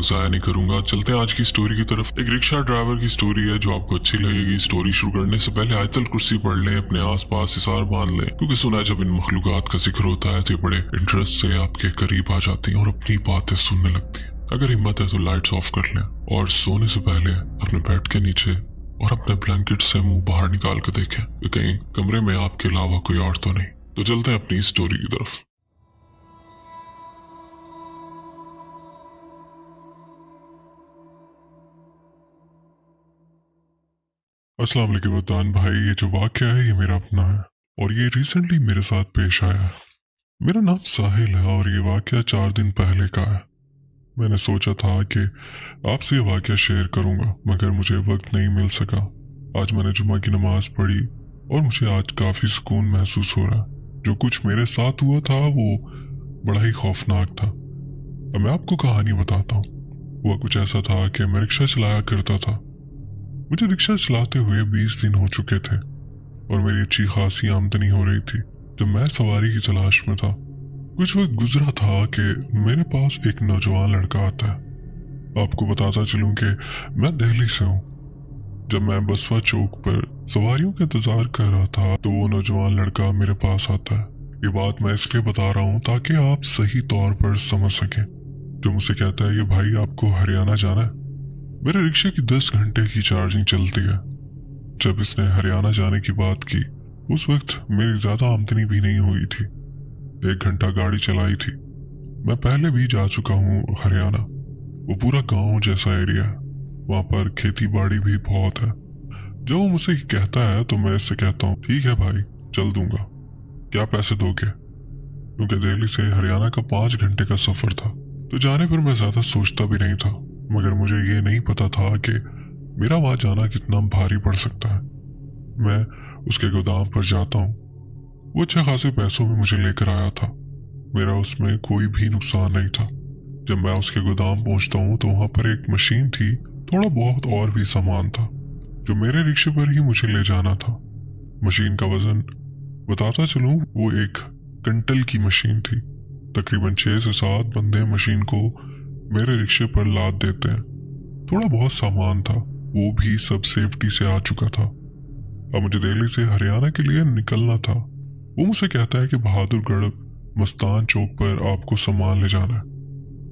वक्त ज़ाया नहीं करूंगा। चलते हैं आज की स्टोरी की तरफ। एक रिक्शा ड्राइवर की स्टोरी है जो आपको अच्छी लगेगी। स्टोरी शुरू करने से पहले आयतल कुर्सी पढ़ लें, अपने आसपास हिसार बांध लें, क्योंकि सुना है जब इन मखलूकात का जिक्र होता है तो ये बड़े इंटरेस्ट से आपके करीब आ जाती हैं और अपनी बातें सुनने लगती हैं। अगर हिम्मत है तो लाइट्स ऑफ कर लें और सोने से पहले अपने बेड के नीचे और अपने ब्लैंकेट से मुंह बाहर निकाल कर देखें कि कहीं कमरे में आपके अलावा कोई और तो नहीं। तो चलते हैं अपनी स्टोरी की तरफ। अस्सलाम वालेकुम वतान भाई, ये जो वाक़या है ये मेरा अपना है और ये रिसेंटली मेरे साथ पेश आया है। मेरा नाम साहिल है और ये वाक़या 4 दिन पहले का है। मैंने सोचा था कि आपसे ये वाक़या शेयर करूंगा, मगर मुझे वक्त नहीं मिल सका। आज मैंने जुमा की नमाज पढ़ी और मुझे आज काफ़ी सुकून महसूस हो रहा है। जो कुछ मेरे साथ हुआ था वो बड़ा ही खौफनाक था। अब मैं आपको कहानी बताता हूँ। हुआ कुछ ऐसा था कि मैं रिक्शा चलाया करता था। मुझे रिक्शा चलाते हुए 20 दिन हो चुके थे और मेरी अच्छी खासी आमदनी हो रही थी जब मैं सवारी की तलाश में था। कुछ वक्त गुजरा था कि मेरे पास एक नौजवान लड़का आता है। आपको बताता चलूं कि मैं दिल्ली से हूँ। जब मैं बसवा चौक पर सवारियों का इंतजार कर रहा था तो वो नौजवान लड़का मेरे पास आता है। ये बात मैं इसलिए बता रहा हूँ ताकि आप सही तौर पर समझ सकें। जो मुझसे कहता है कि भाई आपको हरियाणा जाना है। मेरे रिक्शे की 10 घंटे की चार्जिंग चलती है। जब इसने हरियाणा जाने की बात की उस वक्त मेरी ज्यादा आमदनी भी नहीं हुई थी। 1 घंटा गाड़ी चलाई थी। मैं पहले भी जा चुका हूँ हरियाणा। वो पूरा गांव जैसा एरिया है, वहां पर खेती बाड़ी भी बहुत है। जब वो मुझसे कहता है तो मैं इससे कहता हूँ ठीक है भाई चल दूंगा, क्या पैसे दोगे? क्योंकि दिल्ली से हरियाणा का 5 घंटे का सफर था तो जाने पर मैं ज्यादा सोचता भी नहीं था, मगर मुझे ये नहीं पता था कि मेरा वहां जाना कितना भारी पड़ सकता है। मैं उसके गोदाम पर जाता हूँ। वो अच्छे खासे पैसों में मुझे लेकर आया था। मेरा उसमें कोई भी नुकसान नहीं था। जब मैं उसके गोदाम पहुंचता हूँ तो वहां पर एक मशीन थी, थोड़ा बहुत और भी सामान था जो मेरे रिक्शे पर ही मुझे ले जाना था। मशीन का वजन बताता चलूं वो 1 क्विंटल की मशीन थी। तकरीबन 6 से 7 बंदे मशीन को मेरे रिक्शे पर लाद देते हैं। थोड़ा बहुत सामान था, वो भी सब सेफ्टी से आ चुका था। अब मुझे दिल्ली से हरियाणा के लिए निकलना था। वो मुझसे कहता है कि बहादुरगढ़ मस्तान चौक पर आपको सामान ले जाना है।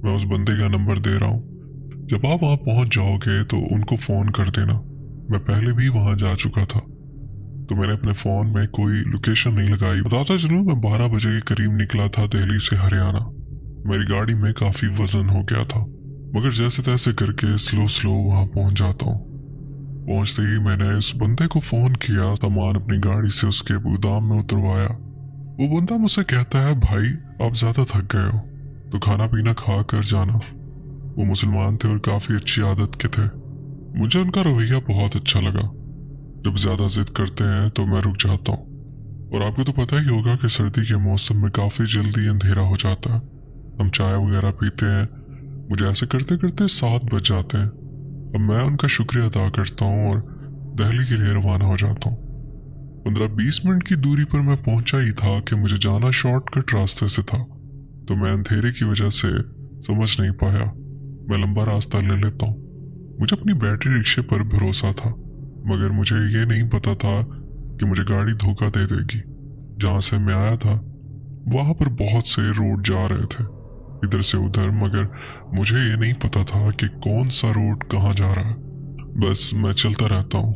मैं उस बंदे का नंबर दे रहा हूँ। जब आप वहां पहुंच जाओगे तो उनको फोन कर देना। मैं पहले भी वहां जा चुका था तो मैंने अपने फोन में कोई लोकेशन नहीं लगाई। बताता चलूं मैं 12 बजे के करीब निकला था दिल्ली से हरियाणा। मेरी गाड़ी में काफी वजन हो गया था, मगर जैसे तैसे करके स्लो वहां पहुंच जाता हूँ। पहुंचते ही मैंने उस बंदे को फोन किया, सामान अपनी गाड़ी से उसके गोदाम में उतरवाया। वो बंदा मुझसे कहता है भाई आप ज्यादा थक गए हो तो खाना पीना खा कर जाना। वो मुसलमान थे और काफी अच्छी आदत के थे। मुझे उनका रवैया बहुत अच्छा लगा। जब ज्यादा जिद करते हैं तो मैं रुक जाता हूँ। और आपको तो पता ही होगा कि सर्दी के मौसम में काफी जल्दी अंधेरा हो जाता है। हम चाय वगैरह पीते हैं। मुझे ऐसे करते करते 7 बज जाते हैं। अब मैं उनका शुक्रिया अदा करता हूँ और दिल्ली के लिए रवाना हो जाता हूँ। 15-20 मिनट की दूरी पर मैं पहुंचा ही था कि मुझे जाना शॉर्टकट रास्ते से था तो मैं अंधेरे की वजह से समझ नहीं पाया। मैं लंबा रास्ता ले लेता हूँ। मुझे अपनी बैटरी रिक्शे पर भरोसा था, मगर मुझे ये नहीं पता था कि मुझे गाड़ी धोखा दे देगी। जहां से मैं आया था वहां पर बहुत से रोड जा रहे थे इधर से उधर, मगर मुझे ये नहीं पता था कि कौन सा रोड कहाँ जा रहा है। बस मैं चलता रहता हूँ।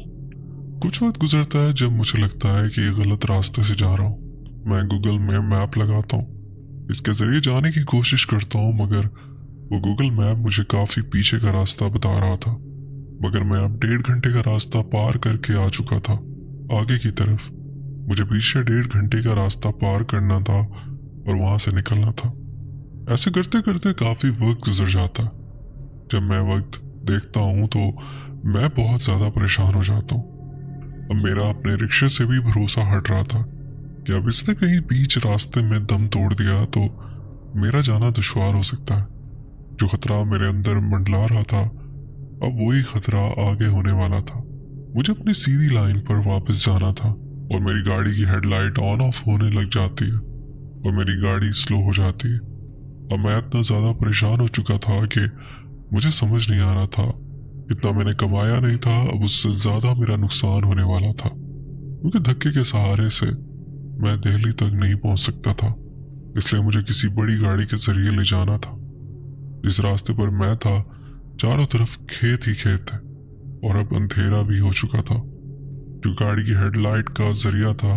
कुछ वक्त गुजरता है जब मुझे लगता है कि गलत रास्ते से जा रहा हूँ। मैं गूगल में मैप लगाता हूँ, इसके जरिए जाने की कोशिश करता हूँ, मगर वो गूगल मैप मुझे काफी पीछे का रास्ता बता रहा था। मगर मैं अब 1.5 घंटे का रास्ता पार करके आ चुका था आगे की तरफ। मुझे पीछे 1.5 घंटे का रास्ता पार करना था और वहां से निकलना था। ऐसे करते करते काफी वक्त गुजर जाता। जब मैं वक्त देखता हूँ तो मैं बहुत ज्यादा परेशान हो जाता हूँ। अब मेरा अपने रिक्शे से भी भरोसा हट रहा था कि अब इसने कहीं बीच रास्ते में दम तोड़ दिया तो मेरा जाना दुश्वार हो सकता है। जो खतरा मेरे अंदर मंडला रहा था अब वही खतरा आगे होने वाला था। मुझे अपनी सीधी लाइन पर वापस जाना था और मेरी गाड़ी की हेडलाइट ऑन ऑफ होने लग जाती है और मेरी गाड़ी स्लो हो जाती है। अब मैं इतना ज्यादा परेशान हो चुका था कि मुझे समझ नहीं आ रहा था, इतना मैंने कमाया नहीं था, अब उससे ज़्यादा मेरा नुकसान होने वाला था, क्योंकि धक्के के सहारे से मैं दिल्ली तक नहीं पहुंच सकता था। इसलिए मुझे किसी बड़ी गाड़ी के जरिए ले जाना था। जिस रास्ते पर मैं था चारों तरफ खेत ही खेत थे और अब अंधेरा भी हो चुका था। जो गाड़ी की हेडलाइट का जरिया था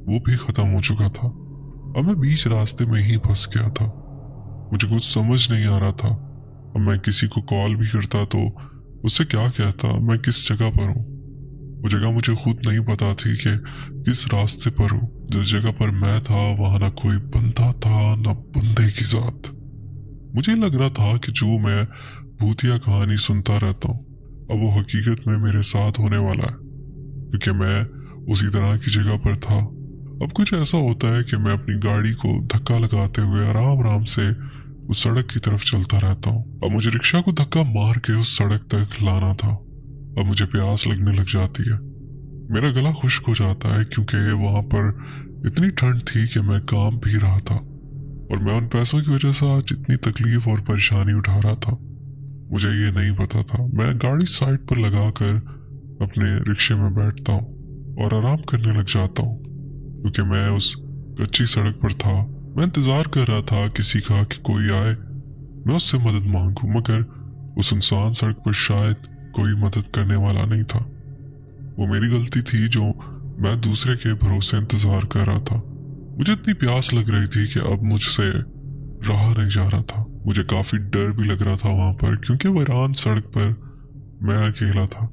वो भी खत्म हो चुका था। अब मैं बीच रास्ते में ही फंस गया था। मुझे कुछ समझ नहीं आ रहा था। अब मैं किसी को कॉल भी करता तो उससे क्या कहता, मैं किस जगह पर हूँ। वो जगह मुझे खुद नहीं पता थी कि किस रास्ते पर हूँ। जिस जगह पर मैं था वहां ना कोई बंदा था ना बंदे की जात। मुझे लग रहा था कि जो मैं भूतिया कहानी सुनता रहता हूँ अब वो हकीकत में मेरे साथ होने वाला है, क्योंकि मैं उसी तरह की जगह पर था। अब कुछ ऐसा होता है कि मैं अपनी गाड़ी को धक्का लगाते हुए आराम आराम से उस सड़क की तरफ चलता रहता हूँ। अब मुझे रिक्शा को धक्का मार के उस सड़क तक लाना था। अब मुझे प्यास लगने लग जाती है, मेरा गला खुश्क हो जाता है, क्योंकि वहां पर इतनी ठंड थी कि मैं काम भी रहा था और मैं उन पैसों की वजह से आज इतनी तकलीफ और परेशानी उठा रहा था। मुझे ये नहीं पता था। मैं गाड़ी साइड पर लगाकर अपने रिक्शे में बैठता हूँ और आराम करने लग जाता हूँ, क्योंकि मैं उस कच्ची सड़क पर था। मैं इंतजार कर रहा था किसी का कि कोई आए, मैं उससे मदद मांगू, मगर उस सुनसान सड़क पर शायद कोई मदद करने वाला नहीं था। वो मेरी गलती थी जो मैं दूसरे के भरोसे इंतजार कर रहा था। मुझे इतनी प्यास लग रही थी कि अब मुझसे रहा नहीं जा रहा था। मुझे काफी डर भी लग रहा था वहां पर, क्योंकि वीरान सड़क पर मैं अकेला था।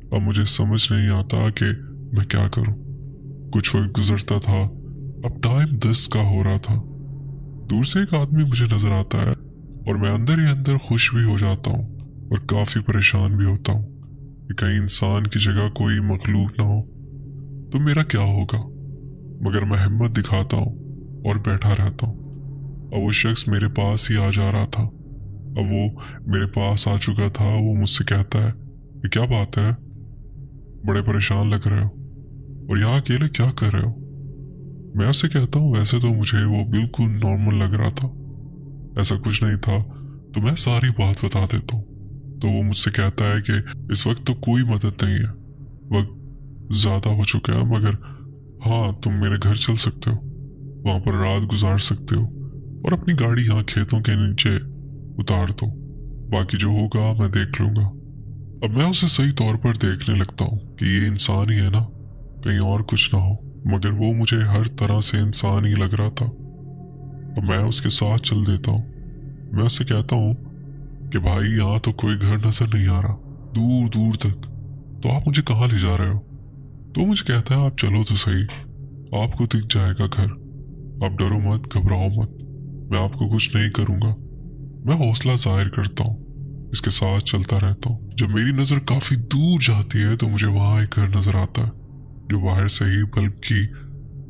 अब मुझे समझ नहीं आता कि मैं क्या करूं। कुछ वक्त गुजरता था, अब टाइम 10 का हो रहा था। दूर से एक आदमी मुझे नजर आता है और मैं अंदर ही अंदर खुश भी हो जाता हूँ और काफी परेशान भी होता हूँ कि कहीं इंसान की जगह कोई मखलूक ना हो तो मेरा क्या होगा। मगर मैं हिम्मत दिखाता हूँ और बैठा रहता हूँ। अब वो शख्स मेरे पास ही आ जा रहा था। अब वो मेरे पास आ चुका था। वो मुझसे कहता है कि क्या बात है, बड़े परेशान लग रहे हो और यहाँ अकेले क्या कर रहे हो। मैं उससे कहता हूँ वैसे तो मुझे वो बिल्कुल नॉर्मल लग रहा था, ऐसा कुछ नहीं था, तो मैं सारी बात बता देता हूँ। तो वो मुझसे कहता है कि इस वक्त तो कोई मदद नहीं है, वक्त ज्यादा हो चुका है, मगर हाँ तुम मेरे घर चल सकते हो, वहां पर रात गुजार सकते हो और अपनी गाड़ी यहाँ खेतों के नीचे उतार दो, बाकी जो होगा मैं देख लूंगा। अब मैं उसे सही तौर पर देखने लगता हूँ कि ये इंसान ही है ना, कहीं और कुछ ना हो, मगर वो मुझे हर तरह से इंसान ही लग रहा था। अब मैं उसके साथ चल देता हूँ। मैं उससे कहता हूँ कि भाई यहाँ तो कोई घर नजर नहीं आ रहा दूर दूर तक, तो आप मुझे कहाँ ले जा रहे हो। तो मुझे कहता है आप चलो तो सही, आपको दिख जाएगा घर, आप डरो मत, घबराओ मत, मैं आपको कुछ नहीं करूंगा। मैं हौसला जाहिर करता हूँ, इसके साथ चलता रहता हूँ। जब मेरी नजर काफी दूर जाती है तो मुझे वहां एक घर नजर आता है जो बाहर से ही बल्ब की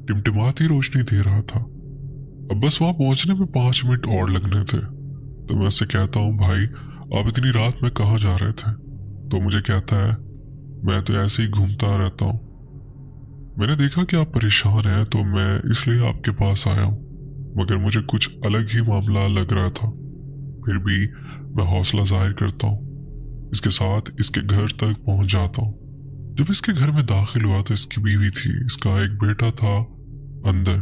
टिमटिमाती रोशनी दे रहा था। अब बस वहां पहुंचने में 5 मिनट और लगने थे। तो मैं उससे कहता हूँ भाई आप इतनी रात में कहाँ जा रहे थे। तो मुझे कहता है मैं तो ऐसे ही घूमता रहता हूँ, मैंने देखा कि आप परेशान हैं तो मैं इसलिए आपके पास आया हूँ, मगर मुझे कुछ अलग ही मामला लग रहा था। फिर भी मैं हौसला जाहिर करता हूँ, इसके साथ इसके घर तक पहुंच जाता हूँ। जब इसके घर में दाखिल हुआ तो इसकी बीवी थी, इसका एक बेटा था, अंदर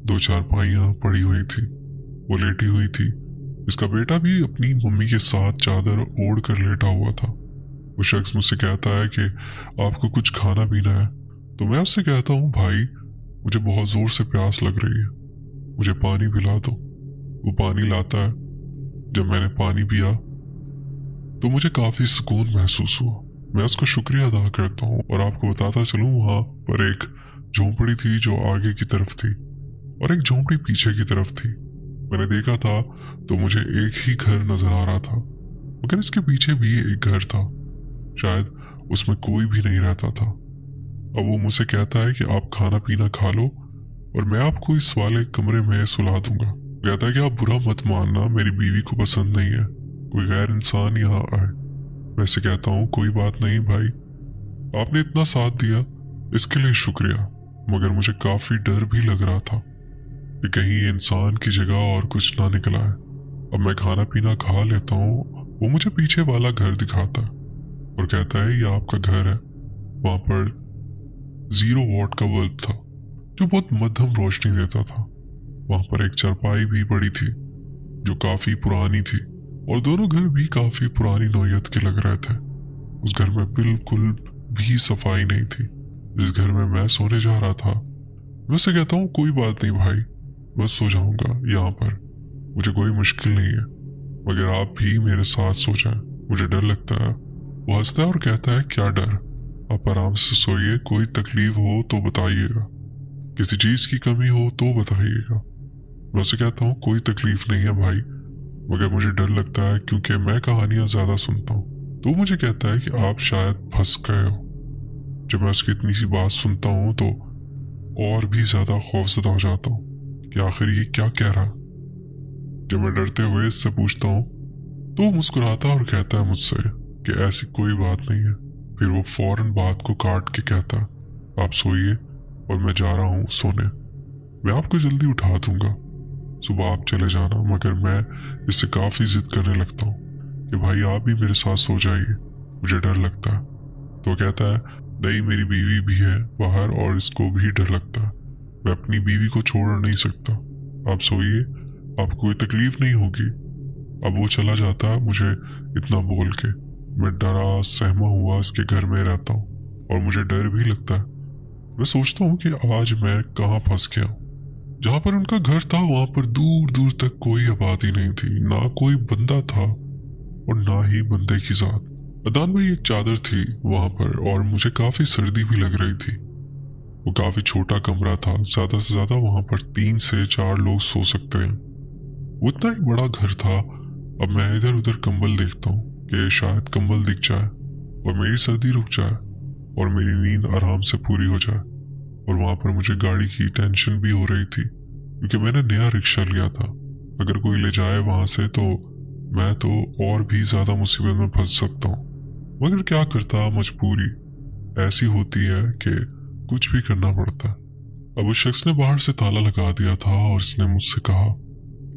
2 चारपाइयां पड़ी हुई थी, वो लेटी हुई थी। इसका बेटा भी अपनी मम्मी के साथ चादर ओढ़ कर लेटा हुआ था। वो शख्स मुझसे कहता है कि आपको कुछ खाना पीना है। तो मैं उससे कहता हूँ भाई मुझे बहुत जोर से प्यास लग रही है, मुझे पानी पिला दो। वो पानी लाता है। जब मैंने पानी पिया तो मुझे काफी सुकून महसूस हुआ। मैं उसका शुक्रिया अदा करता हूँ और आपको बताता चलूं वहां पर एक झोंपड़ी थी जो आगे की तरफ थी और एक झोंपड़ी पीछे की तरफ थी। मैंने देखा था तो मुझे एक ही घर नजर आ रहा था, मगर इसके पीछे भी एक घर था, शायद उसमें कोई भी नहीं रहता था। अब वो मुझसे कहता है कि आप खाना पीना खा लो और मैं आपको इस वाले कमरे में सुला दूंगा। कहता है कि आप बुरा मत मानना, मेरी बीवी को पसंद नहीं है कोई गैर इंसान यहाँ आए। मैं से कहता हूँ कोई बात नहीं भाई, आपने इतना साथ दिया इसके लिए शुक्रिया, मगर मुझे काफी डर भी लग रहा था कि कहीं इंसान की जगह और कुछ ना निकला है। अब मैं खाना पीना खा लेता हूँ वो मुझे पीछे वाला घर दिखाता और कहता है ये आपका घर है। वहां पर 0 वॉट का बल्ब था जो बहुत मध्यम रोशनी देता था। वहां पर एक चारपाई भी पड़ी थी जो काफी पुरानी थी और दोनों घर भी काफी पुरानी नौयत के लग रहे थे। उस घर में बिल्कुल भी सफाई नहीं थी। जिस घर में मैं सोने जा रहा था मैं उससे कहता हूँ कोई बात नहीं भाई, मैं सो जाऊंगा यहाँ पर, मुझे कोई मुश्किल नहीं है, मगर आप भी मेरे साथ सो जाएं, मुझे डर लगता है। वो हंसता है और कहता है क्या डर, आप आराम से सोइए, कोई तकलीफ हो तो बताइएगा, किसी चीज की कमी हो तो बताइएगा। मैं उसे कहता हूँ कोई तकलीफ नहीं है भाई, मगर मुझे डर लगता है क्योंकि मैं कहानियां ज्यादा सुनता हूँ। तो मुझे कहता है कि आप शायद फंस गए हो। जब मैं उसकी इतनी सी बात सुनता हूँ तो और भी ज्यादा खौफजदा हो जाता हूँ कि आखिर ये क्या कह रहा। जब मैं डरते हुए इससे पूछता हूँ तो वो मुस्कुराता और कहता है मुझसे कि ऐसी कोई बात नहीं है। फिर वो फौरन बात को काट के कहता है आप सोइए और मैं जा रहा हूँ सोने, मैं आपको जल्दी उठा दूंगा, सुबह आप चले जाना। मगर मैं इससे काफी जिद करने लगता हूँ कि भाई आप भी मेरे साथ सो जाइए, मुझे डर लगता है। तो कहता है नहीं, मेरी बीवी भी है बाहर और इसको भी डर लगता है, मैं अपनी बीवी को छोड़ नहीं सकता, आप सोइए, आपको कोई तकलीफ नहीं होगी। अब वो चला जाता है मुझे इतना बोल के। मैं डरा सहमा हुआ इसके घर में रहता हूँ और मुझे डर भी लगता है। मैं सोचता हूँ कि आज मैं कहाँ फंस गया हूँ। जहाँ पर उनका घर था वहां पर दूर दूर तक कोई आबादी नहीं थी, ना कोई बंदा था और ना ही बंदे की जात। अदान भाई एक चादर थी वहां पर और मुझे काफी सर्दी भी लग रही थी। वो काफी छोटा कमरा था, ज्यादा से ज्यादा वहां पर 3 से 4 लोग सो सकते हैं। वो इतना ही बड़ा घर था। अब मैं इधर उधर कंबल देखता हूँ कि शायद कंबल दिख जाए और मेरी सर्दी रुक जाए और मेरी नींद आराम से पूरी हो जाए। और वहां पर मुझे गाड़ी की टेंशन भी हो रही थी क्योंकि मैंने नया रिक्शा लिया था, अगर कोई ले जाए वहां से तो मैं तो और भी ज्यादा मुसीबत में फंस सकता हूँ। मगर क्या करता, मजबूरी ऐसी होती है कि कुछ भी करना पड़ता है। अब उस शख्स ने बाहर से ताला लगा दिया था और इसने मुझसे कहा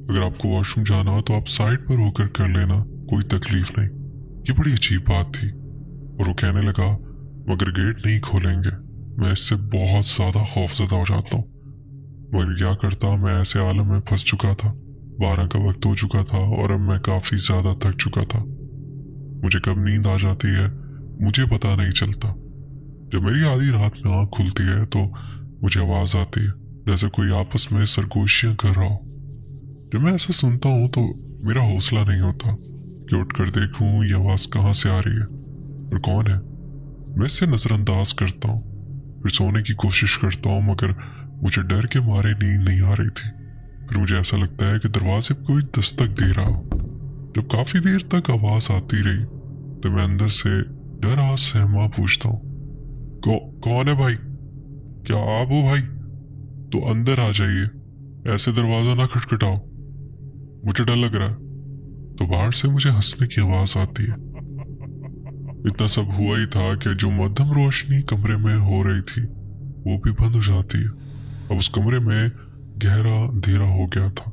अगर आपको वॉशरूम जाना हो तो आप साइड पर होकर कर लेना, कोई तकलीफ नहीं। ये बड़ी अजीब बात थी। और वो कहने लगा मगर गेट नहीं खोलेंगे। मैं इससे बहुत ज्यादा खौफजदा हो जाता हूँ, मगर क्या करता, मैं ऐसे आलम में फंस चुका था। 12 का वक्त हो चुका था और अब मैं काफी ज्यादा थक चुका था। मुझे कब नींद आ जाती है मुझे पता नहीं चलता। जब मेरी आधी रात में आंख खुलती है तो मुझे आवाज आती है जैसे कोई आपस में सरगोशियां कर रहा हो। जब मैं ऐसा सुनता हूँ तो मेरा हौसला नहीं होता कि उठकर देखूं ये आवाज कहाँ से आ रही है और कौन है। मैं इसे नजरअंदाज करता हूँ, फिर सोने की कोशिश करता हूँ, मगर मुझे डर के मारे नींद नहीं आ रही थी। फिर मुझे ऐसा लगता है कि दरवाजे पर कोई दस्तक दे रहा हो। जब काफी देर तक आवाज आती रही तो मैं अंदर से डरा सहमा पूछता हूँ कौन है भाई, क्या आप हो भाई? तो अंदर आ जाइए, ऐसे दरवाजा ना खटखटाओ, मुझे डर लग रहा है। तो बाहर से मुझे हंसने की आवाज आती है। इतना सब हुआ ही था कि जो मध्यम रोशनी कमरे में हो रही थी वो भी बंद हो जाती है। अब उस कमरे में गहरा अंधेरा हो गया था।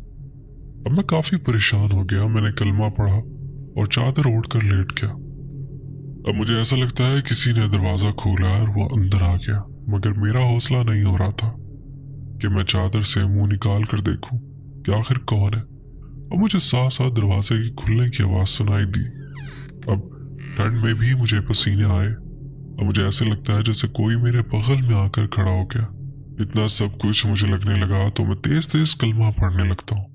अब मैं काफी परेशान हो गया। मैंने कलमा पढ़ा और चादर ओढ़ कर लेट गया। अब मुझे ऐसा लगता है किसी ने दरवाजा खोला और वो अंदर आ गया, मगर मेरा हौसला नहीं हो रहा था कि मैं चादर से मुंह निकाल कर देखूं कि आखिर कौन है। अब मुझे साथ साथ दरवाजे की खुलने की आवाज सुनाई दी। अब ठंड में भी मुझे पसीने आए। अब मुझे ऐसे लगता है जैसे कोई मेरे बगल में आकर खड़ा हो गया। इतना सब कुछ मुझे लगने लगा तो मैं तेज तेज कलमा पढ़ने लगता हूँ।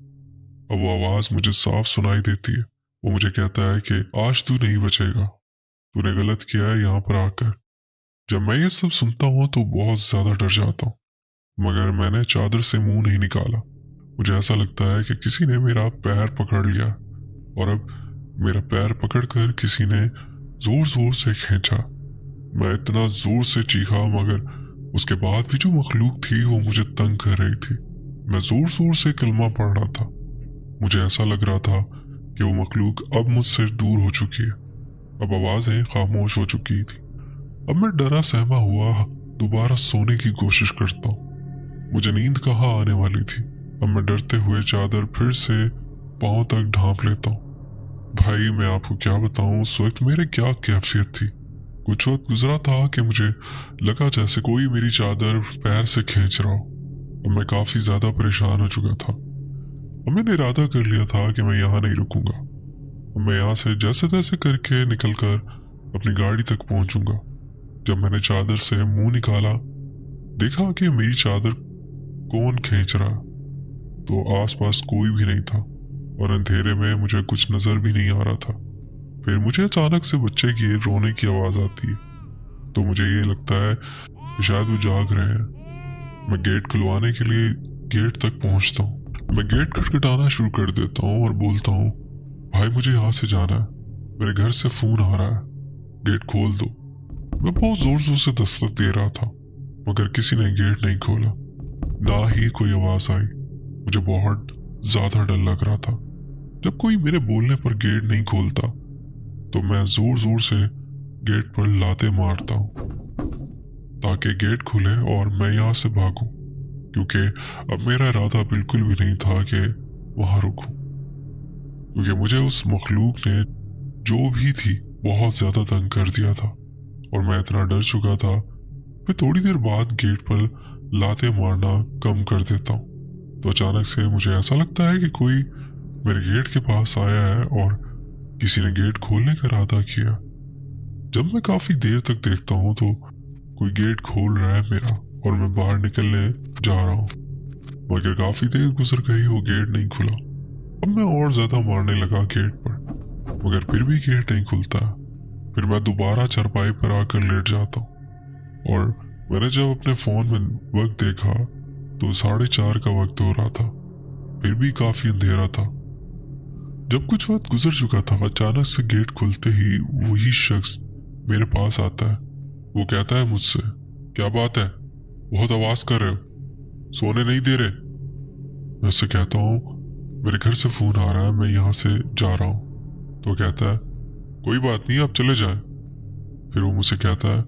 अब वो आवाज मुझे साफ सुनाई देती है। वो मुझे कहता है कि आज तू नहीं बचेगा, तूने गलत किया है यहाँ पर आकर। जब मैं ये सब सुनता हूँ तो बहुत ज्यादा डर जाता हूँ, मगर मैंने चादर से मुंह नहीं निकाला। मुझे ऐसा लगता है कि किसी ने मेरा पैर पकड़ लिया और अब मेरा पैर पकड़कर किसी ने जोर जोर से खींचा। मैं इतना जोर से चीखा, मगर उसके बाद भी जो मखलूक थी वो मुझे तंग कर रही थी। मैं जोर जोर से कलमा पढ़ रहा था। मुझे ऐसा लग रहा था कि वो मखलूक अब मुझसे दूर हो चुकी है। अब आवाजें खामोश हो चुकी थी। अब मैं डरा सहमा हुआ दोबारा सोने की कोशिश करता हूँ। मुझे नींद कहाँ आने वाली थी। अब मैं डरते हुए चादर फिर से पांव तक ढांप लेता हूँ। भाई मैं आपको क्या बताऊं, उस वक्त मेरे क्या कैफियत थी। कुछ वक्त गुजरा था कि मुझे लगा जैसे कोई मेरी चादर पैर से खींच रहा हो। और मैं काफ़ी ज़्यादा परेशान हो चुका था और मैंने इरादा कर लिया था कि मैं यहाँ नहीं रुकूंगा। मैं यहाँ से जैसे तैसे करके निकलकर अपनी गाड़ी तक पहुंचूंगा। जब मैंने चादर से मुंह निकाला, देखा कि मेरी चादर कौन खींच रहा, तो आसपास कोई भी नहीं था और अंधेरे में मुझे कुछ नजर भी नहीं आ रहा था। फिर मुझे अचानक से बच्चे की रोने की आवाज आती है, तो मुझे ये लगता है कि शायद वो जाग रहे हैं। मैं गेट खुलवाने के लिए गेट तक पहुंचता हूँ। मैं गेट खटखटाना शुरू कर देता हूँ और बोलता हूँ, भाई मुझे यहाँ से जाना है, मेरे घर से फोन आ रहा है, गेट खोल दो। मैं बहुत जोर जोर से दस्तक दे रहा था मगर किसी ने गेट नहीं खोला, ना ही कोई आवाज आई। मुझे बहुत ज्यादा डर लग रहा था। जब कोई मेरे बोलने पर गेट नहीं खोलता तो मैं जोर जोर से गेट पर लाते मारता हूँ ताकि गेट खुले और मैं यहाँ से भागूं, क्योंकि अब मेरा इरादा बिल्कुल भी नहीं था कि वहां रुकूं, क्योंकि मुझे उस मखलूक ने जो भी थी बहुत ज्यादा तंग कर दिया था और मैं इतना डर चुका था। फिर थोड़ी देर बाद गेट पर लाते मारना कम कर देता हूँ तो अचानक से मुझे ऐसा लगता है कि कोई मेरे गेट के पास आया है और किसी ने गेट खोलने का इरादा किया। जब मैं काफी देर तक देखता हूँ तो कोई गेट खोल रहा है मेरा और मैं बाहर निकलने जा रहा हूँ, मगर काफी देर गुजर गई, वो गेट नहीं खुला। अब मैं और ज्यादा मारने लगा गेट पर, मगर फिर भी गेट नहीं खुलता। फिर मैं दोबारा चारपाई पर आकर लेट जाता हूँ और मैंने जब अपने फोन में वक्त देखा तो 4:30 का वक्त हो रहा था। फिर भी काफी अंधेरा था। जब कुछ वक्त गुजर चुका था, अचानक से गेट खुलते ही वही शख्स मेरे पास आता है। वो कहता है मुझसे, क्या बात है, बहुत आवाज कर रहे हो, सोने नहीं दे रहे। मैं उससे कहता हूँ, मेरे घर से फोन आ रहा है, मैं यहाँ से जा रहा हूँ। तो कहता है, कोई बात नहीं, आप चले जाएं। फिर वो मुझसे कहता है,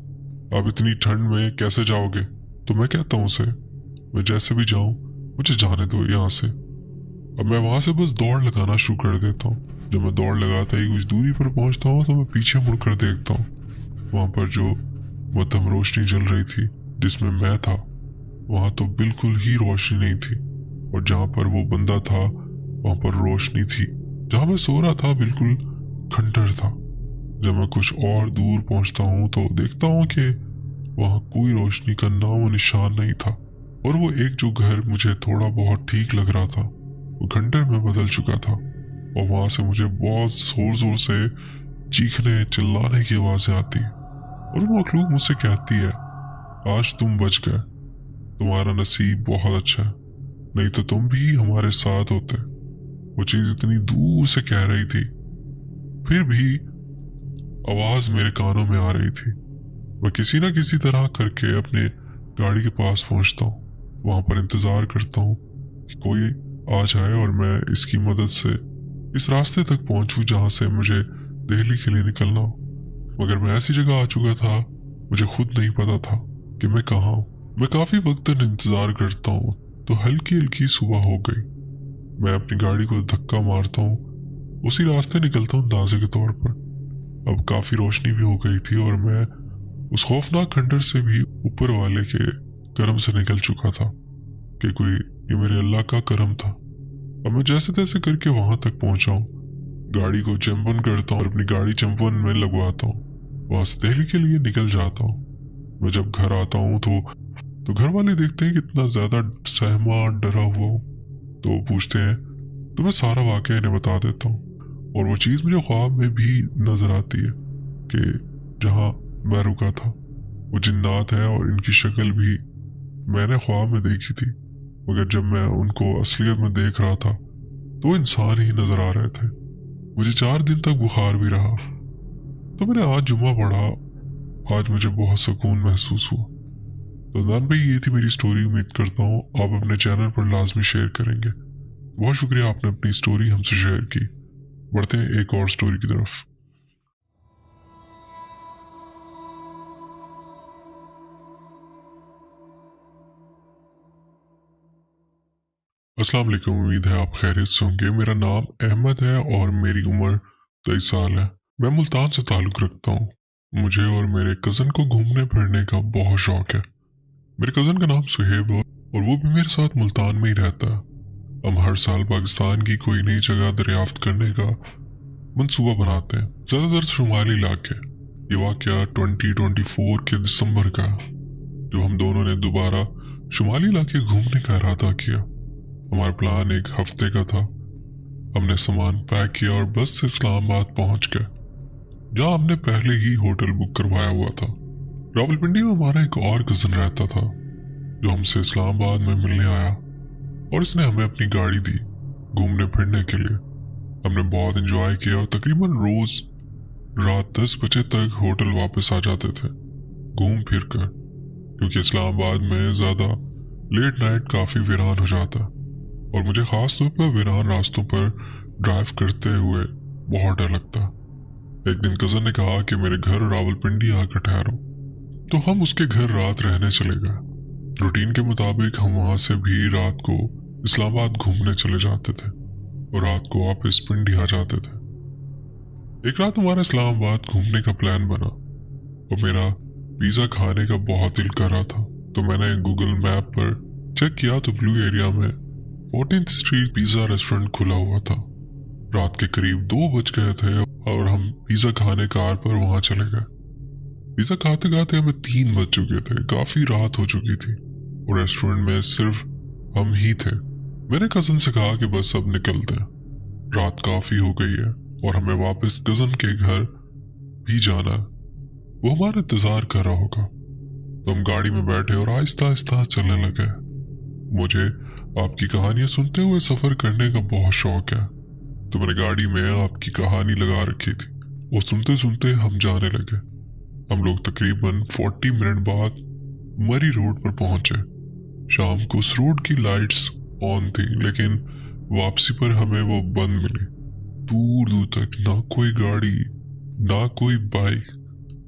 आप इतनी ठंड में कैसे जाओगे। तो मैं कहता हूँ उसे, मैं जैसे भी जाऊं मुझे जाने दो यहाँ से। अब मैं वहां से बस दौड़ लगाना शुरू कर देता हूँ। जब मैं दौड़ लगाता ही कुछ दूरी पर पहुंचता हूँ तो मैं पीछे मुड़कर देखता हूँ। वहां पर जो मध्यम रोशनी जल रही थी जिसमें मैं था, वहां तो बिल्कुल ही रोशनी नहीं थी और जहां पर वो बंदा था वहां पर रोशनी थी। जहां मैं सो रहा था बिल्कुल खंडर था। जब मैं कुछ और दूर पहुंचता हूँ तो देखता हूँ कि वहां कोई रोशनी का नामो निशान नहीं था और वो एक जो घर मुझे थोड़ा बहुत ठीक लग रहा था वो खंडर में बदल चुका था। और वहां से मुझे बहुत जोर जोर से चीखने चिल्लाने की आवाजें आती और वो मखलूक मुझसे कहती है, आज तुम बच गए, तुम्हारा नसीब बहुत अच्छा है, नहीं तो तुम भी हमारे साथ होते। वो चीज इतनी दूर से कह रही थी, फिर भी आवाज मेरे कानों में आ रही थी। मैं किसी ना किसी तरह करके अपने गाड़ी के पास पहुंचता हूँ। वहां पर इंतजार करता हूँ कि कोई आ जाए और मैं इसकी मदद से इस रास्ते तक पहुंचूं जहां से मुझे दिल्ली के लिए निकलना हो। मगर मैं ऐसी जगह आ चुका था, मुझे खुद नहीं पता था कि मैं कहाँ हूँ। मैं काफी वक्त तक इंतजार करता हूँ तो हल्की हल्की सुबह हो गई। मैं अपनी गाड़ी को धक्का मारता हूँ, उसी रास्ते निकलता हूँ अंदाजे के तौर पर। अब काफी रोशनी भी हो गई थी और मैं उस खौफनाक खंडर से भी ऊपर वाले के करम से निकल चुका था कि कोई ये मेरे अल्लाह का करम था। अब मैं जैसे तैसे करके वहां तक पहुंचा हूँ, गाड़ी को चंपन करता हूँ और अपनी गाड़ी चंपन में लगवाता हूँ, वहां से दिल्ली के लिए निकल जाता हूँ। मैं जब घर आता हूँ तो घर वाले देखते हैं कितना ज्यादा सहमा डरा हुआ हूँ, तो वो पूछते हैं, तो मैं सारा वाकया इन्हें बता देता हूँ। और वो चीज मुझे ख्वाब में भी नजर आती है कि जहाँ मैं रुका था वो जिन्नात है और इनकी शक्ल भी मैंने ख्वाब में देखी थी, मगर जब मैं उनको असलियत में देख रहा था तो इंसान ही नजर आ रहे थे। मुझे 4 दिन तक बुखार भी रहा। तो मैंने आज जुम्मा पढ़ा, आज मुझे बहुत सुकून महसूस हुआ। तो नान भाई, ये थी मेरी स्टोरी। उम्मीद करता हूँ आप अपने चैनल पर लाजमी शेयर करेंगे। बहुत शुक्रिया, आपने अपनी स्टोरी हमसे शेयर की। बढ़ते हैं एक और स्टोरी की तरफ। अस्सलाम वालेकुम, उम्मीद है आप खैरियत से होंगे। मेरा नाम अहमद है और मेरी उम्र 23 साल है। मैं मुल्तान से ताल्लुक़ रखता हूँ। मुझे और मेरे कज़न को घूमने फिरने का बहुत शौक है। मेरे कज़न का नाम सुहेब है और वो भी मेरे साथ मुल्तान में ही रहता है। हम हर साल पाकिस्तान की कोई नई जगह दरियाफ्त करने का मंसूबा बनाते हैं, ज़्यादातर शुमाली इलाके। ये वाक़या 2024 के दिसंबर का, जब हम दोनों ने दोबारा शुमाली इलाके घूमने का इरादा किया। हमारा प्लान एक हफ्ते का था। हमने सामान पैक किया और बस से इस्लामाबाद पहुंच गए, जहां हमने पहले ही होटल बुक करवाया हुआ था। रावलपिंडी में हमारा एक और कज़न रहता था, जो हमसे इस्लामाबाद में मिलने आया और इसने हमें अपनी गाड़ी दी घूमने फिरने के लिए। हमने बहुत एंजॉय किया और तकरीबन रोज रात 10 बजे तक होटल वापस आ जाते थे घूम फिर कर, क्योंकि इस्लामाबाद में ज़्यादा लेट नाइट काफ़ी वीरान हो जाता और मुझे ख़ास तौर पर वीरान रास्तों पर ड्राइव करते हुए बहुत डर लगता। एक दिन कज़न ने कहा कि मेरे घर रावलपिंडी आकर ठहरो, तो हम उसके घर रात रहने चले गए। रूटीन के मुताबिक हम वहाँ से भी रात को इस्लामाबाद घूमने चले जाते थे और रात को वापस पिंडी आ जाते थे। एक रात हमारा इस्लामाबाद घूमने का प्लान बना और मेरा पिज़्ज़ा खाने का बहुत दिल कर रहा था, तो मैंने गूगल मैप पर चेक किया तो ब्लू एरिया में 14th स्ट्रीट पिज़्ज़ा रेस्टोरेंट खुला हुआ था। रात के करीब 2 बज गए थे और हम पिज़्ज़ा खाने कार पर वहां चले गए। पिज़्ज़ा खाते खाते हमें 3 बज चुके थे, काफ़ी रात हो चुकी थी और रेस्टोरेंट में सिर्फ हम ही थे। मैंने कज़न से कहा कि बस अब निकलते हैं, रात काफ़ी हो गई है और हमें वापस कज़न के घर भी जाना है, वो हमारा इंतज़ार कर रहा होगा। तो हम गाड़ी में बैठे और आहिस्ता आहिस्ता चलने लगे। मुझे आपकी कहानियां सुनते हुए सफ़र करने का बहुत शौक है, तो मैंने गाड़ी में आपकी कहानी लगा रखी थी और सुनते सुनते हम जाने लगे। हम लोग तकरीबन 40 मिनट बाद मरी रोड पर पहुंचे। शाम को उस रोड की लाइट्स ऑन थी, लेकिन वापसी पर हमें वो बंद मिली। दूर दूर तक ना कोई गाड़ी ना कोई बाइक,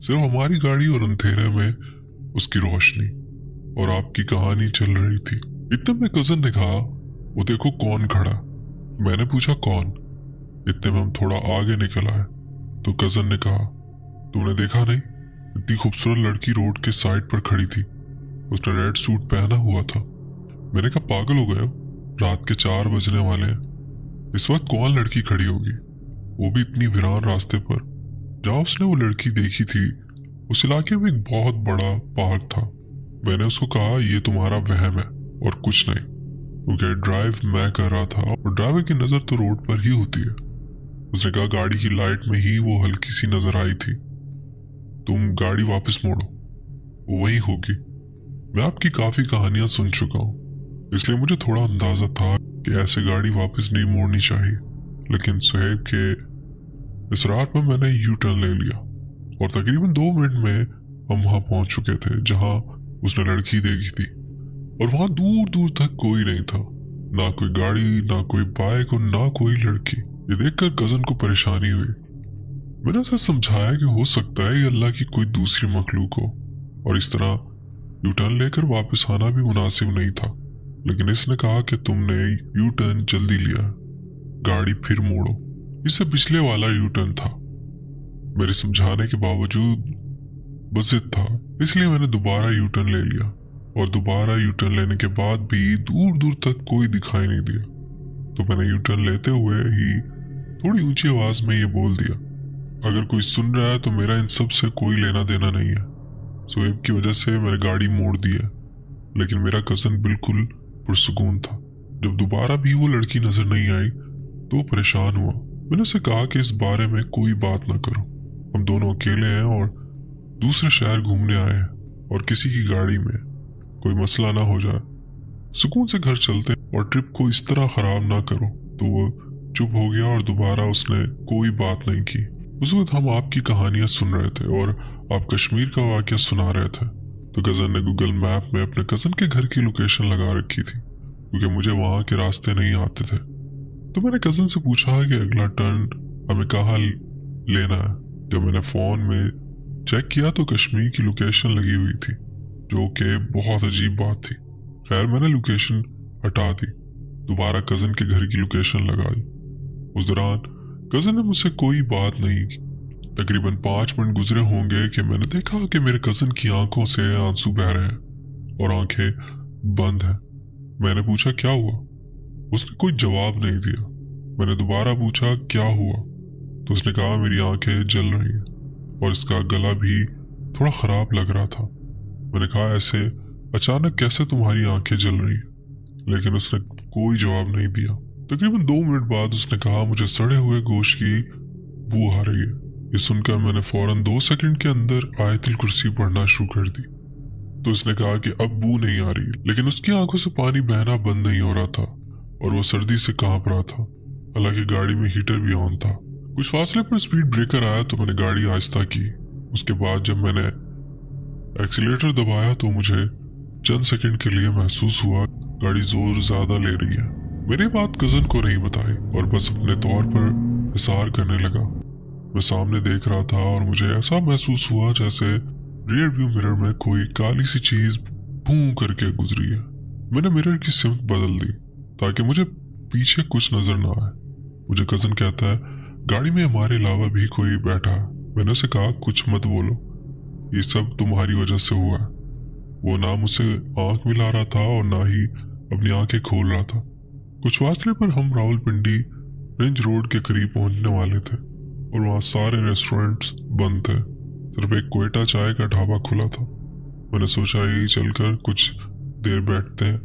सिर्फ हमारी गाड़ी और अंधेरे में उसकी रोशनी और आपकी कहानी चल रही थी। इतने में कज़न ने कहा, वो देखो कौन खड़ा। मैंने पूछा कौन। इतने में हम थोड़ा आगे निकल आए तो कज़न ने कहा, तुमने देखा नहीं, इतनी खूबसूरत लड़की रोड के साइड पर खड़ी थी, उसने रेड सूट पहना हुआ था। मैंने कहा पागल हो गए हो, रात के 4 बजने वाले हैं, इस वक्त कौन लड़की खड़ी होगी, वो भी इतनी वीरान रास्ते पर। जहाँ उसने वो लड़की देखी थी उस इलाके में एक बहुत बड़ा पार्क था। मैंने उसको कहा ये तुम्हारा वहम है और कुछ नहीं, क्योंकि ड्राइव मैं कर रहा था और ड्राइवर की नज़र तो रोड पर ही होती है। उसने कहा गाड़ी की लाइट में ही वो हल्की सी नजर आई थी, तुम गाड़ी वापस मोड़ो, वो वही होगी। मैं आपकी काफ़ी कहानियां सुन चुका हूँ, इसलिए मुझे थोड़ा अंदाज़ा था कि ऐसे गाड़ी वापस नहीं मोड़नी चाहिए, लेकिन सुहेब के इसरार पर मैंने यू टर्न ले लिया और तकरीबन 2 मिनट में हम वहां पहुंच चुके थे जहां उसने लड़की देखी थी। और वहां दूर दूर तक कोई नहीं था, ना कोई गाड़ी ना कोई बाइक और ना कोई लड़की। ये देखकर कज़न को परेशानी हुई। मैंने उसे समझाया कि हो सकता है ये अल्लाह की कोई दूसरी मखलूक हो और इस तरह यू टर्न लेकर वापस आना भी मुनासिब नहीं था, लेकिन इसने कहा कि तुमने यू टर्न जल्दी लिया, गाड़ी फिर मोड़ो। इससे पिछले वाला यू टर्न था। मेरे समझाने के बावजूद बस जिद था, इसलिए मैंने दोबारा यू टर्न ले लिया और दोबारा यू टर्न लेने के बाद भी दूर दूर तक कोई दिखाई नहीं दिया। तो मैंने यू टर्न लेते हुए ही थोड़ी ऊंची आवाज में ये बोल दिया, अगर कोई सुन रहा है तो मेरा इन सब से कोई लेना देना नहीं है। सुहेब की वजह से मैंने गाड़ी मोड़ दी है, लेकिन मेरा कज़न बिल्कुल पुरसुकून था। जब दोबारा भी वो लड़की नजर नहीं आई तो परेशान हुआ। मैंने उसे कहा कि इस बारे में कोई बात ना करो, हम दोनों अकेले हैं और दूसरे शहर घूमने आए हैं और किसी की गाड़ी में कोई मसला ना हो जाए, सुकून से घर चलते और ट्रिप को इस तरह खराब ना करो। तो वो चुप हो गया और दोबारा उसने कोई बात नहीं की। उस वक्त हम आपकी कहानियां सुन रहे थे और आप कश्मीर का वाक़या सुना रहे थे। तो कज़न ने गूगल मैप में अपने कज़न के घर की लोकेशन लगा रखी थी, क्योंकि मुझे वहां के रास्ते नहीं आते थे। तो मैंने कज़न से पूछा कि अगला टर्न हमें कहाँ लेना है। जब मैंने फ़ोन में चेक किया तो कश्मीर की लोकेशन लगी हुई थी, जो कि बहुत अजीब बात थी। खैर मैंने लोकेशन हटा दी, दोबारा कज़न के घर की लोकेशन लगा दी। उस दौरान कजन ने मुझसे कोई बात नहीं की। तकरीबन 5 मिनट गुजरे होंगे कि मैंने देखा कि मेरे कजन की आंखों से आंसू बह रहे हैं और आंखें बंद हैं। मैंने पूछा क्या हुआ? उसने कोई जवाब नहीं दिया। मैंने दोबारा पूछा क्या हुआ, तो उसने कहा मेरी आंखें जल रही हैं और इसका गला भी थोड़ा खराब लग रहा था। मैंने कहा ऐसे अचानक कैसे तुम्हारी आंखें जल रही हैं? लेकिन उसने कोई जवाब नहीं दिया। तकरीबन 2 मिनट बाद उसने कहा मुझे सड़े हुए गोश्त की बू आ रही है। ये सुनकर मैंने फौरन 2 सेकंड के अंदर आयतुल कुर्सी पढ़ना शुरू कर दी। तो उसने कहा कि अब बू नहीं आ रही, लेकिन उसकी आंखों से पानी बहना बंद नहीं हो रहा था और वो सर्दी से कांप रहा था। हालांकि गाड़ी में हीटर भी ऑन था। कुछ फासले पर स्पीड ब्रेकर आया तो मैंने गाड़ी आहिस्ता की। उसके बाद जब मैंने एक्सीलेटर दबाया तो मुझे चंद सेकंड के लिए महसूस हुआ गाड़ी जोर ज्यादा ले रही है। मेरी बात कजन को नहीं बताई और बस अपने तौर पर हिसार करने लगा। मैं सामने देख रहा था और मुझे ऐसा महसूस हुआ जैसे रियर व्यू मिरर में कोई काली सी चीज भूं करके गुजरी है। मैंने मिरर की सिमत बदल दी ताकि मुझे पीछे कुछ नजर ना आए। मुझे कजन कहता है गाड़ी में हमारे अलावा भी कोई बैठा है। मैंने उसे कहा कुछ मत बोलो, ये सब तुम्हारी वजह से हुआ है। वो ना मुझसे आंख मिला रहा था और ना ही अपनी आंखें खोल रहा था। कुछ फासले पर हम रावलपिंडी रिंज रोड के करीब पहुंचने वाले थे और वहां सारे रेस्टोरेंट्स बंद थे। सिर्फ एक कोयटा चाय का ढाबा खुला था। मैंने सोचा यही चलकर कुछ देर बैठते हैं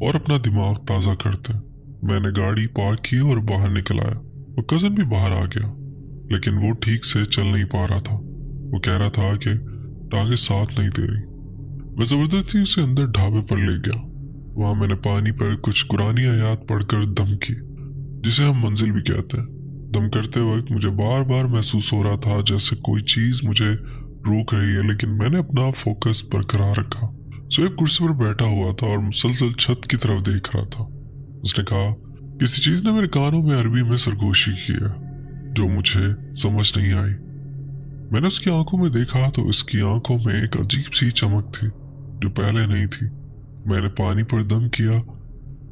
और अपना दिमाग ताज़ा करते हैं। मैंने गाड़ी पार्क की और बाहर निकल आया और कजन भी बाहर आ गया, लेकिन वो ठीक से चल नहीं पा रहा था। वो कह रहा था कि टांगे साथ नहीं दे रही। मैं जबरदस्ती उसे अंदर ढाबे पर ले गया। वहां मैंने पानी पर कुछ कुरानी आयात पढ़कर दम की, जिसे हम मंजिल भी कहते हैं। दम करते वक्त मुझे बार बार महसूस हो रहा था जैसे कोई चीज मुझे रोक रही है, लेकिन मैंने अपना फोकस बरकरार रखा। सोएब कुर्सी पर बैठा हुआ था और मुसलसल छत की तरफ देख रहा था। उसने कहा किसी चीज ने मेरे कानों में अरबी में सरगोशी की है जो मुझे समझ नहीं आई। मैंने उसकी आंखों में देखा तो उसकी आंखों में एक अजीब सी चमक थी जो पहले नहीं थी। मैंने पानी पर दम किया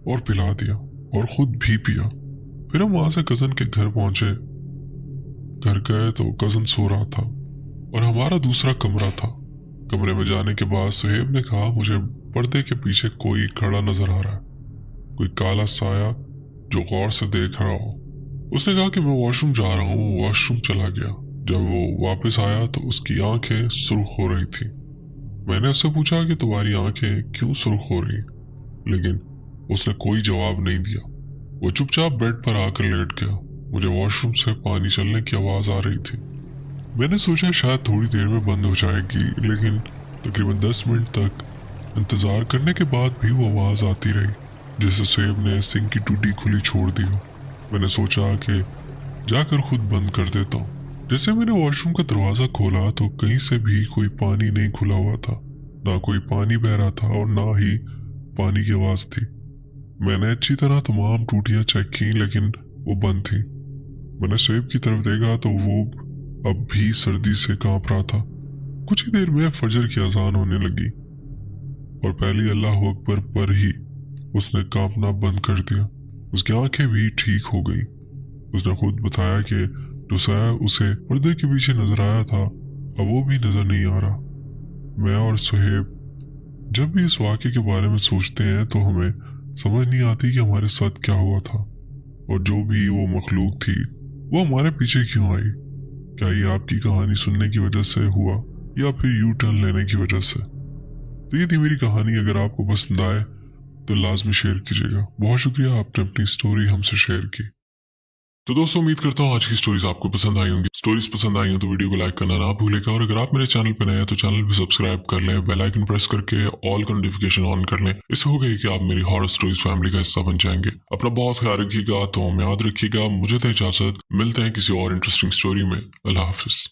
और पिला दिया और खुद भी पिया। फिर हम वहां से कजन के घर पहुंचे। घर गए तो कजन सो रहा था और हमारा दूसरा कमरा था। कमरे में जाने के बाद सुहेब ने कहा मुझे पर्दे के पीछे कोई खड़ा नजर आ रहा है, कोई काला साया जो गौर से देख रहा हो। उसने कहा कि मैं वॉशरूम जा रहा हूँ। वॉशरूम चला गया। जब वो वापस आया तो उसकी आंखें सुर्ख हो रही थी। मैंने उससे पूछा कि तुम्हारी आंखें क्यों सुर्ख हो रही, लेकिन उसने कोई जवाब नहीं दिया। वो चुपचाप बेड पर आकर लेट गया। मुझे वॉशरूम से पानी चलने की आवाज आ रही थी। मैंने सोचा शायद थोड़ी देर में बंद हो जाएगी, लेकिन तकरीबन 10 मिनट तक इंतजार करने के बाद भी वो आवाज आती रही, जैसे सुहेब ने सिंक की टूटी खुली छोड़ दी हो। मैंने सोचा कि जाकर खुद बंद कर देता हूँ। जैसे मैंने वॉशरूम का दरवाजा खोला तो कहीं से भी कोई पानी नहीं खुला हुआ था, ना कोई पानी बह रहा था और ना ही पानी की आवाज थी। मैंने अच्छी तरह तमाम टूटियां चेक की, लेकिन वो बंद थी। मैंने सुहेब की तरफ देखा तो वो अब भी सर्दी से कांप रहा था। कुछ ही देर में फजर की अजान होने लगी और पहली अल्लाह अकबर पर ही उसने कांपना बंद कर दिया। उसकी आंखें भी ठीक हो गई। उसने खुद बताया कि जो साया उसे पर्दे के पीछे नजर आया था अब वो भी नजर नहीं आ रहा। मैं और सुहेब जब भी इस वाक़े के बारे में सोचते हैं तो हमें समझ नहीं आती कि हमारे साथ क्या हुआ था और जो भी वो मखलूक थी वो हमारे पीछे क्यों आई। क्या ये आपकी कहानी सुनने की वजह से हुआ या फिर यू टर्न लेने की वजह से? तो ये थी मेरी कहानी। अगर आपको पसंद आए तो लाजमी शेयर कीजिएगा। बहुत शुक्रिया आपने अपनी स्टोरी हमसे शेयर की। तो दोस्तों उम्मीद करता हूँ आज की स्टोरीज आपको पसंद आई होंगी। स्टोरीज पसंद आई हो तो वीडियो को लाइक करना ना भूलेगा और अगर आप मेरे चैनल पर नए हैं तो चैनल भी सब्सक्राइब कर लें, बेल आइकन प्रेस करके ऑल का नोटिफिकेशन ऑन कर लें। इससे होगा कि आप मेरी हॉरर स्टोरीज फैमिली का हिस्सा बन जाएंगे। अपना बहुत ख्याल रखिएगा, तो हम याद रखिएगा। मुझे तो इजाजत, मिलते हैं किसी और इंटरेस्टिंग स्टोरी में। अल्लाह हाफिज।